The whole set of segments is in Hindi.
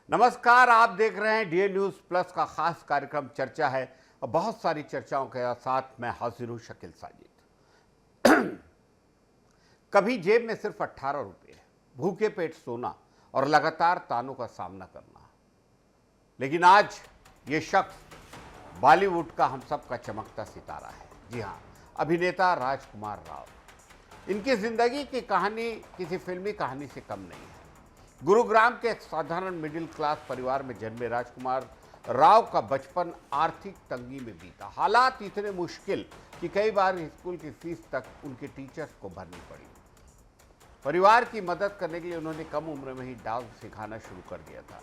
नमस्कार, आप देख रहे हैं डीए न्यूज प्लस का खास कार्यक्रम चर्चा है और बहुत सारी चर्चाओं के साथ मैं हाजिर हूं शकील साजिद। कभी जेब में सिर्फ 18 रुपये, भूखे पेट सोना और लगातार तानों का सामना करना, लेकिन आज ये शख्स बॉलीवुड का हम सब का चमकता सितारा है। जी हाँ, अभिनेता राजकुमार राव। इनकी जिंदगी की कहानी किसी फिल्मी कहानी से कम नहीं है। गुरुग्राम के एक साधारण मिडिल क्लास परिवार में जन्मे राजकुमार राव का बचपन आर्थिक तंगी में बीता। हालात इतने मुश्किल कि कई बार स्कूल की फीस तक उनके टीचर्स को भरनी पड़ी। परिवार की मदद करने के लिए उन्होंने कम उम्र में ही डांस सिखाना शुरू कर दिया था।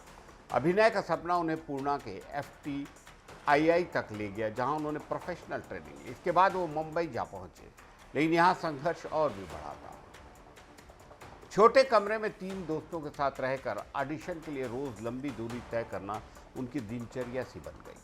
अभिनय का सपना उन्हें पूर्णा के FTII तक ले गया, जहां उन्होंने प्रोफेशनल ट्रेनिंग ली। इसके बाद वो मुंबई जा पहुंचे, लेकिन यहाँ संघर्ष और भी बढ़ा था। छोटे कमरे में 3 दोस्तों के साथ रहकर ऑडिशन के लिए रोज लंबी दूरी तय करना उनकी दिनचर्या सी बन गई।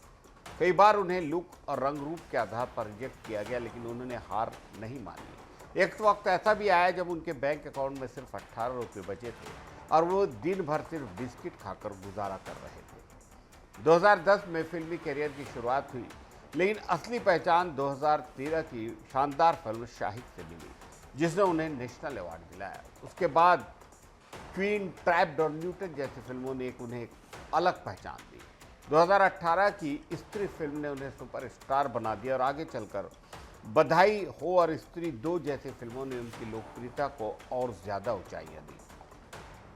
कई बार उन्हें लुक और रंग रूप के आधार पर रिजेक्ट किया गया, लेकिन उन्होंने हार नहीं मानी। एक वक्त ऐसा भी आया जब उनके बैंक अकाउंट में सिर्फ 18 रुपये बचे थे और वो दिन भर सिर्फ बिस्किट खाकर गुजारा कर रहे थे। 2010 में फिल्मी करियर की शुरुआत हुई, लेकिन असली पहचान 2013 की शानदार फिल्म शाहिद से मिली, जिसने उन्हें नेशनल अवार्ड दिलाया। उसके बाद क्वीन, ट्रैप्ड और न्यूटन जैसी फिल्मों ने उन्हें एक अलग पहचान दी। 2018 की स्त्री फिल्म ने उन्हें सुपरस्टार बना दिया और आगे चलकर बधाई हो और स्त्री 2 जैसी फिल्मों ने उनकी लोकप्रियता को और ज्यादा ऊंचाइयां दी।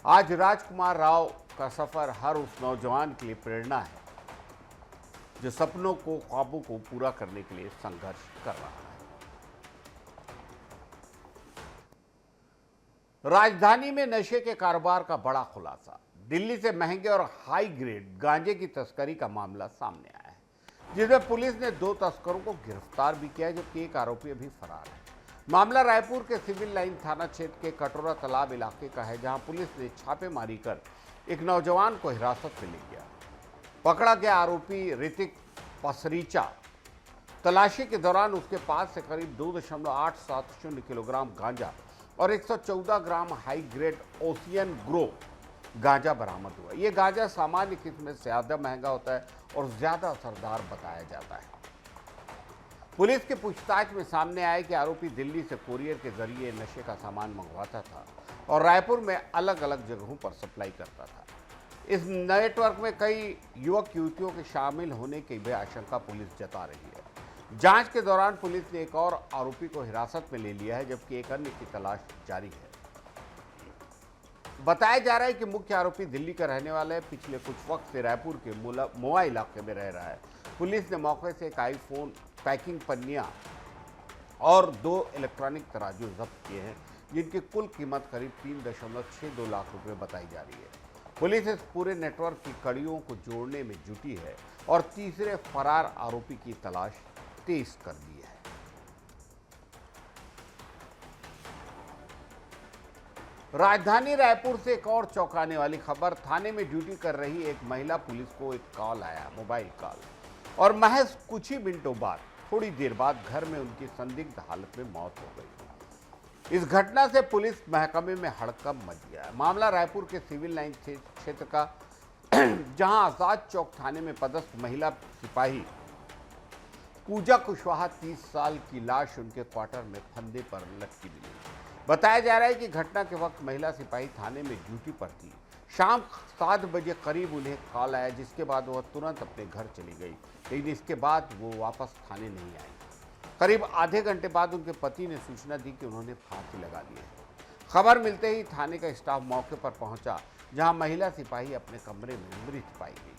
आज राजकुमार राव का सफर हर उस नौजवान के लिए प्रेरणा है जो सपनों को, ख्वाबों को पूरा करने के लिए संघर्ष कर रहा है। राजधानी में नशे के कारोबार का बड़ा खुलासा। दिल्ली से महंगे और हाई ग्रेड गांजे की तस्करी का मामला सामने आया है, जिसमें पुलिस ने 2 तस्करों को गिरफ्तार भी किया है, जबकि एक आरोपी अभी फरार है। मामला रायपुर के सिविल लाइन थाना क्षेत्र के कटोरा तालाब इलाके का है, जहां पुलिस ने छापेमारी कर एक नौजवान को हिरासत में ले गया। पकड़ा गया आरोपी ऋतिक पसरीचा। तलाशी के दौरान उसके पास से करीब 2.870 किलोग्राम गांजा और 114 ग्राम हाई ग्रेड ओशियन ग्रो गांजा बरामद हुआ। यह गांजा सामान्य किस्म से ज्यादा महंगा होता है और ज्यादा असरदार बताया जाता है। पुलिस की पूछताछ में सामने आया कि आरोपी दिल्ली से कोरियर के जरिए नशे का सामान मंगवाता था और रायपुर में अलग अलग जगहों पर सप्लाई करता था। इस नेटवर्क में कई युवक युवतियों के शामिल होने की भी आशंका पुलिस जता रही है। जांच के दौरान पुलिस ने एक और आरोपी को हिरासत में ले लिया है, जबकि एक अन्य की तलाश जारी है। बताया जा रहा है कि मुख्य आरोपी दिल्ली का रहने वाला है। पिछले कुछ वक्त से रायपुर के मोआ इलाके में रह रहा है। पुलिस ने मौके से एक आईफोन, पैकिंग पन्नियां और 2 इलेक्ट्रॉनिक तराजू जब्त किए हैं, जिनकी कुल कीमत करीब 3.62 लाख रुपए बताई जा रही है। पुलिस इस पूरे नेटवर्क की कड़ियों को जोड़ने में जुटी है और तीसरे फरार आरोपी की तलाश तेज कर दी है। राजधानी रायपुर से एक और चौंकाने वाली खबर। थाने में ड्यूटी कर रही एक महिला पुलिस को एक कॉल आया, मोबाइल कॉल, और महज कुछ ही मिनटों बाद, थोड़ी देर बाद घर में उनकी संदिग्ध हालत में मौत हो गई। इस घटना से पुलिस महकमे में हड़कंप मच गया। मामला रायपुर के सिविल लाइन क्षेत्र का, जहां आजाद चौक थाने में पदस्थ महिला सिपाही पूजा कुशवाहा 30 साल की लाश उनके क्वार्टर में फंदे पर लटकी मिली। बताया जा रहा है कि घटना के वक्त महिला सिपाही थाने में ड्यूटी पर थी। शाम 7 बजे करीब उन्हें कॉल आया, जिसके बाद वह तुरंत अपने घर चली गई, लेकिन इसके बाद वो वापस थाने नहीं आई। करीब आधे घंटे बाद उनके पति ने सूचना दी कि उन्होंने फांसी लगा ली है। खबर मिलते ही थाने का स्टाफ मौके पर पहुंचा, जहां महिला सिपाही अपने कमरे में मृत पाई गई।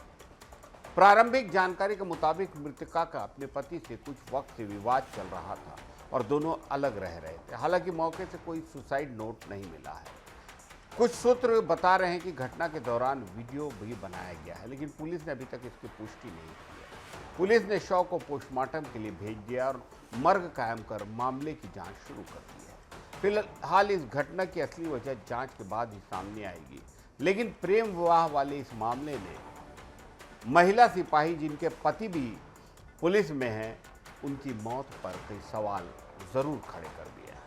प्रारंभिक जानकारी के मुताबिक मृतका का अपने पति से कुछ वक्त से विवाद चल रहा था और दोनों अलग रह रहे थे। हालांकि मौके से कोई सुसाइड नोट नहीं मिला है। कुछ सूत्र बता रहे हैं कि घटना के दौरान वीडियो भी बनाया गया है, लेकिन पुलिस ने अभी तक इसकी पुष्टि नहीं की है। पुलिस ने शव को पोस्टमार्टम के लिए भेज दिया और मर्ग कायम कर मामले की जांच शुरू कर दी है। फिलहाल इस घटना की असली वजह जांच के बाद ही सामने आएगी, लेकिन प्रेम विवाह वाले इस मामले में महिला सिपाही, जिनके पति भी पुलिस में हैं, उनकी मौत पर कई सवाल जरूर खड़े कर दिया है।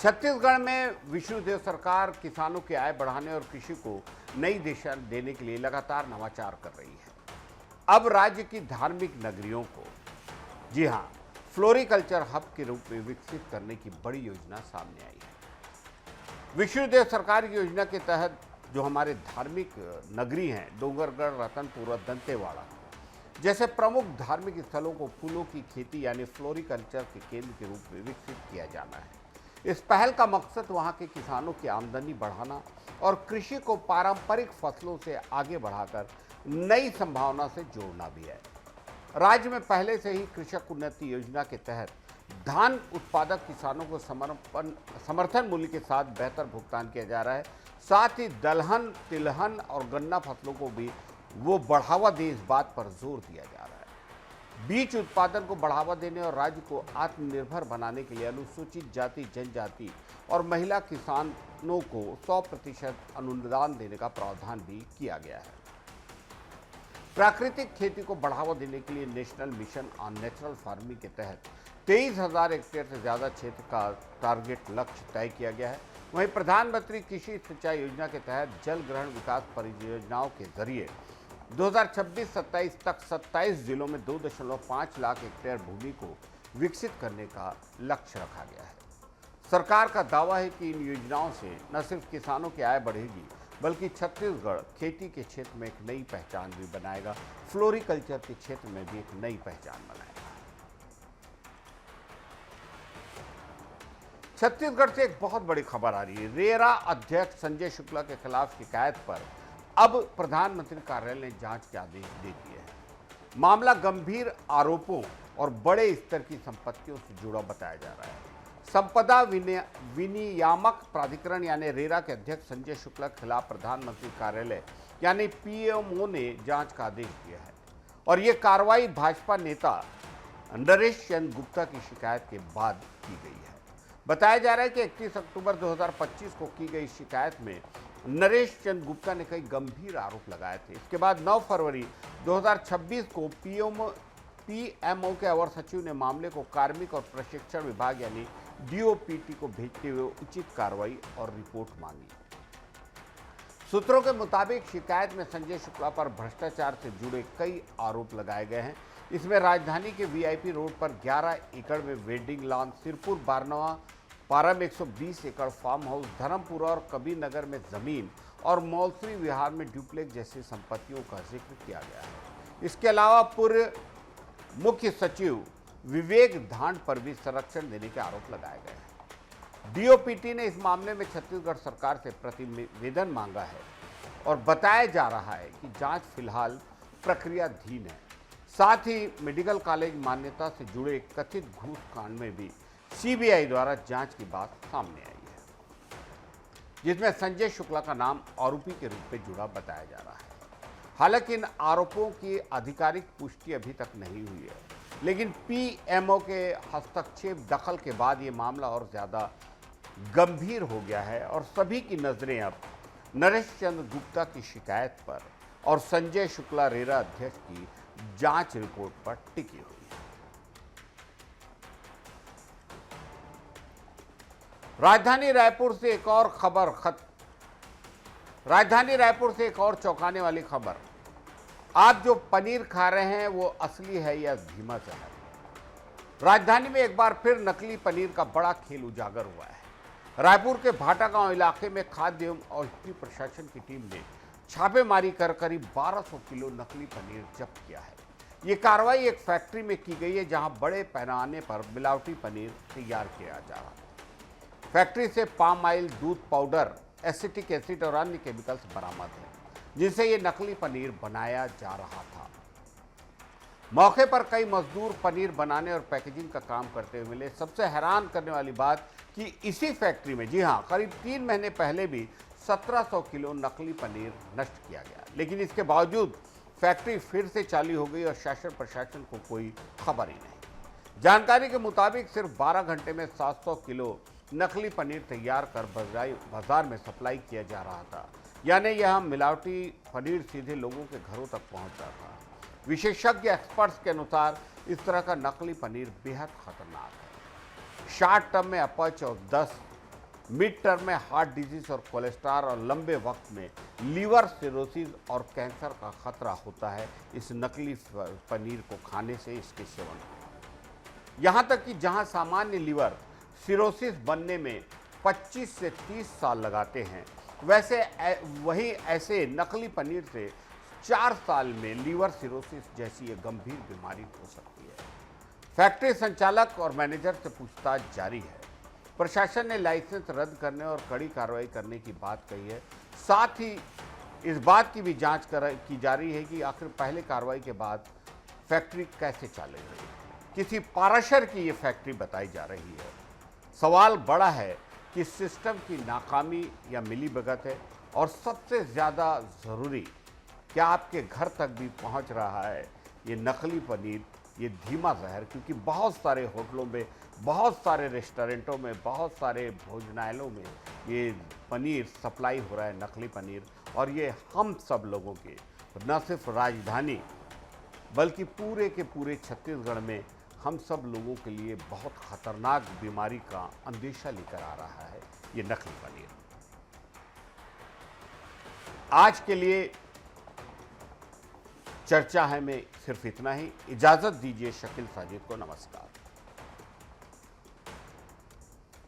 छत्तीसगढ़ में विष्णुदेव सरकार किसानों की आय बढ़ाने और कृषि को नई दिशा देने के लिए लगातार नवाचार कर रही है। अब राज्य की धार्मिक नगरियों को, जी हां, फ्लोरिकल्चर हब के रूप में विकसित करने की बड़ी योजना सामने आई है। विष्णुदेव सरकार की योजना के तहत जो हमारे धार्मिक नगरी हैं, डोंगरगढ़, रतनपुर और दंतेवाड़ा जैसे प्रमुख धार्मिक स्थलों को फूलों की खेती यानी फ्लोरिकल्चर के केंद्र के रूप में विकसित किया जाना है। इस पहल का मकसद वहां के किसानों की आमदनी बढ़ाना और कृषि को पारंपरिक फसलों से आगे बढ़ाकर नई संभावना से जोड़ना भी है। राज्य में पहले से ही कृषक उन्नति योजना के तहत धान उत्पादक किसानों को समर्थन मूल्य के साथ बेहतर भुगतान किया जा रहा है। साथ ही दलहन, तिलहन और गन्ना फसलों को भी वो बढ़ावा दे, इस बात पर जोर दिया जा रहा है। बीज उत्पादन को बढ़ावा देने और राज्य को आत्मनिर्भर बनाने के लिए अनुसूचित जाति, जनजाति और महिला किसानों को 100% अनुदान देने का प्रावधान भी किया गया है। प्राकृतिक खेती को बढ़ावा देने के लिए national mission on natural farming के तहत 23,000 हेक्टेयर से ज़्यादा क्षेत्र का टारगेट लक्ष्य तय किया गया है। वहीं प्रधानमंत्री कृषि सिंचाई योजना के तहत जल ग्रहण विकास परियोजनाओं के जरिए 2026-27 तक 27 जिलों में 2.5 लाख हेक्टेयर भूमि को विकसित करने का लक्ष्य रखा गया है। सरकार का दावा है कि इन योजनाओं से न सिर्फ किसानों की आय बढ़ेगी, बल्कि छत्तीसगढ़ खेती के क्षेत्र में एक नई पहचान भी बनाएगा, फ्लोरिकल्चर के क्षेत्र में भी एक नई पहचान बनाएगा। छत्तीसगढ़ से एक बहुत बड़ी खबर आ रही है। रेरा अध्यक्ष संजय शुक्ला के खिलाफ शिकायत पर अब प्रधानमंत्री कार्यालय ने जांच के आदेश दे दिए हैं। मामला गंभीर आरोपों और बड़े स्तर की संपत्तियों से जुड़ा बताया जा रहा है। संपदा विनियामक प्राधिकरण यानी रेरा के अध्यक्ष संजय शुक्ला के खिलाफ प्रधानमंत्री कार्यालय यानी पीएमओ ने जांच का आदेश दिया है और ये कार्रवाई भाजपा नेता नरेश चंद्र गुप्ता की शिकायत के बाद की गई है। बताया जा रहा है कि 31 अक्टूबर 2025 को की गई शिकायत में नरेश चंद्र गुप्ता ने कई गंभीर आरोप लगाए थे। इसके बाद 9 फरवरी 2026 को पीएमओ के अवर सचिव ने मामले को कार्मिक और प्रशिक्षण विभाग यानी डीओपीटी को भेजते हुए उचित कार्रवाई और रिपोर्ट मांगी। सूत्रों के मुताबिक शिकायत में संजय शुक्ला पर भ्रष्टाचार से जुड़े कई आरोप लगाए गए हैं। इसमें राजधानी के वीआईपी रोड पर 11 एकड़ में वेडिंग लॉन, सिरपुर बारनवा पारा में 120 एकड़ फार्म हाउस, धर्मपुरा और कबीर नगर में जमीन और मौलसरी विहार में ड्यूप्लेक्स जैसी संपत्तियों का जिक्र किया गया है। इसके अलावा पूर्व मुख्य सचिव विवेक धांड पर भी संरक्षण देने के आरोप लगाए गए हैं। डीओपीटी ने इस मामले में छत्तीसगढ़ सरकार से प्रतिवेदन मांगा है और बताया जा रहा है कि जांच फिलहाल प्रक्रियाधीन है। साथ ही मेडिकल कॉलेज मान्यता से जुड़े कथित घूस कांड में भी सीबीआई द्वारा जांच की बात सामने आई है, जिसमें संजय शुक्ला का नाम आरोपी के रूप में जुड़ा बताया जा रहा है। हालांकि इन आरोपों की आधिकारिक पुष्टि अभी तक नहीं हुई है, लेकिन पीएमओ के हस्तक्षेप दखल के बाद ये मामला और ज़्यादा गंभीर हो गया है और सभी की नज़रें अब नरेश चंद्र गुप्ता की शिकायत पर और संजय शुक्ला रेरा अध्यक्ष की जांच रिपोर्ट पर टिकी हुई है। राजधानी रायपुर से एक और चौंकाने वाली खबर। आप जो पनीर खा रहे हैं वो असली है या धीमा सा है? राजधानी में एक बार फिर नकली पनीर का बड़ा खेल उजागर हुआ है। रायपुर के भाटागांव इलाके में खाद्य एवं औषधि प्रशासन की टीम ने छापेमारी कर करीब 1200 किलो नकली पनीर जब्त किया है। ये कार्रवाई एक फैक्ट्री में की गई है, जहां बड़े पैमाने पर मिलावटी पनीर तैयार किया जा रहा है। फैक्ट्री से पाम ऑयल, दूध पाउडर, एसिटिक एसिड और अन्य केमिकल्स बरामद हैं, जिनसे ये नकली पनीर बनाया जा रहा था। मौके पर कई मजदूर पनीर बनाने और पैकेजिंग का काम करते हुए मिले। सबसे हैरान करने वाली बात कि इसी फैक्ट्री में, जी हाँ, करीब 3 महीने पहले भी 1700 किलो नकली पनीर नष्ट किया गया, लेकिन इसके बावजूद फैक्ट्री फिर से चालू हो गई और शासन प्रशासन को कोई खबर ही नहीं। जानकारी के मुताबिक सिर्फ 12 घंटे में 700 किलो नकली पनीर तैयार कर बाजार में सप्लाई किया जा रहा था, यानी यह मिलावटी पनीर सीधे लोगों के घरों तक पहुंच रहा था। विशेषज्ञ एक्सपर्ट्स के अनुसार इस तरह का नकली पनीर बेहद खतरनाक है। शॉर्ट टर्म में अपच और दस्त मिड टर्म में हार्ट डिजीज और कोलेस्ट्रॉल और लंबे वक्त में लीवर सिरोसिस और कैंसर का खतरा होता है इस नकली पनीर को खाने से, इसके सेवन से। यहाँ तक कि जहाँ सामान्य लीवर सिरोसिस बनने में 25 से 30 साल लगाते हैं, वैसे वही ऐसे नकली पनीर से 4 साल में लीवर सिरोसिस जैसी ये गंभीर बीमारी हो सकती है। फैक्ट्री संचालक और मैनेजर से पूछताछ जारी है। प्रशासन ने लाइसेंस रद्द करने और कड़ी कार्रवाई करने की बात कही है। साथ ही इस बात की भी जांच की जा रही है कि आखिर पहले कार्रवाई के बाद फैक्ट्री कैसे चलेगी। किसी पाराशर की ये फैक्ट्री बताई जा रही है। सवाल बड़ा है कि सिस्टम की नाकामी या मिलीभगत है, और सबसे ज़्यादा ज़रूरी, क्या आपके घर तक भी पहुंच रहा है ये नकली पनीर, ये धीमा जहर? क्योंकि बहुत सारे होटलों में, बहुत सारे रेस्टोरेंटों में, बहुत सारे भोजनालयों में ये पनीर सप्लाई हो रहा है, नकली पनीर। और ये हम सब लोगों के, न सिर्फ राजधानी बल्कि पूरे के पूरे छत्तीसगढ़ में हम सब लोगों के लिए बहुत खतरनाक बीमारी का अंदेशा लेकर आ रहा है ये नकली पनीर। आज के लिए चर्चा है में सिर्फ इतना ही। इजाजत दीजिए शकील साजिद को। नमस्कार।